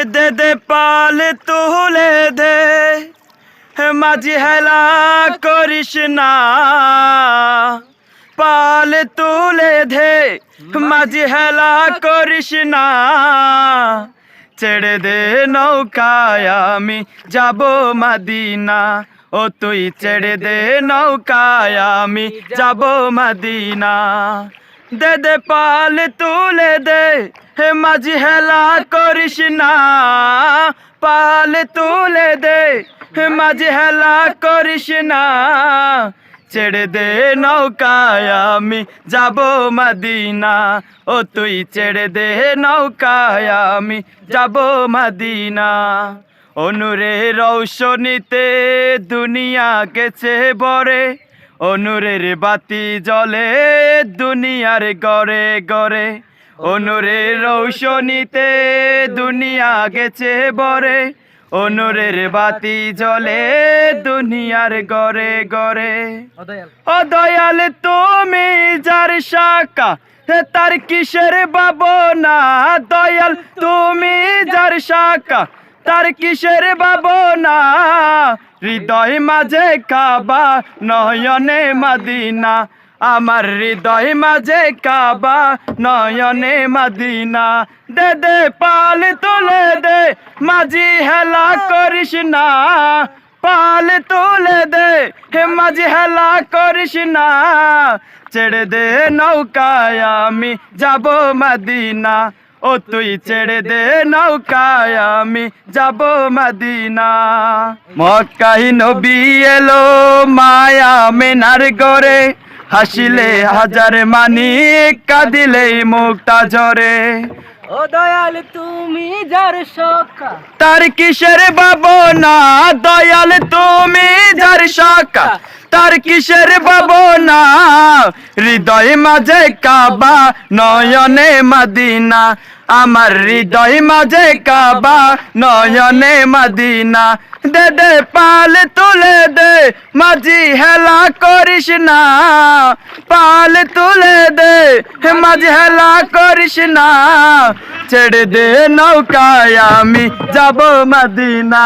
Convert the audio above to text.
দে দে পাল তুলে দে মাঝি হেলা করিস না পাল তুলে দে মাঝি হেলা করিস না ছেড়ে দে নৌকায় আমি যাব মদিনা ও তুই ছেড়ে দে নৌকায় আমি যাব মদিনা দে দে পাল তুলে দে হে মাঝি হেলা করিস না পাল তুলে দে হে মাঝি হেলা করিস না ছেড়ে দে নৌকায় আমি যাব মদিনা ও তুই ছেড়ে দে নৌকায় আমি যাব মদিনা অনুরে রৌশনীতে দুনিয়া গেছে বরে অনুরের বাতি জ্বলে দুনিয়ার গড়ে গড়ে অনুরের রৌশনীতে দুনিয়া গেছে বরে অনুরের বাতি জ্বলে দুনিয়ার গড়ে গড়ে ও দয়াল তুমি যার শাখা তার কিসের ভাবনা দয়াল তুমি যার শাখা তার কিসের ভাবনা হৃদয় মাঝে কাবা নয়নে মদিনা আমার হৃদয় মাঝে কাবা নয়নে মদিনা দে দে পাল তুলে দে মাঝি হেলা করিস না পাল তুলে দে হে মাঝি হেলা করিস না ছেড়ে দে নৌকায় আমি যাব মদিনা ও তুই ছেড়ে দে নৌকায় আমি যাব মদিনা মক্কায় নবী এলো মায়া মেনার গরে হাসিলে হাজার মানি কাঁদিলে মুক্তা ঝরে ও দয়াল তুমি যার শাখা তার কিসের ভাবনা দয়াল তুমি যার শাখা তার কিসের ভাবনা হৃদয় মাঝে কাবা নয়নে মদিনা আমার হৃদয় মাঝে কাবা নয়নে মদিনা দে দে পাল তুলে দে মাঝি হেলা করিস না পাল তুলে দে মাঝি হেলা করিস না ছেড়ে দে নৌকায় আমি যাব মদিনা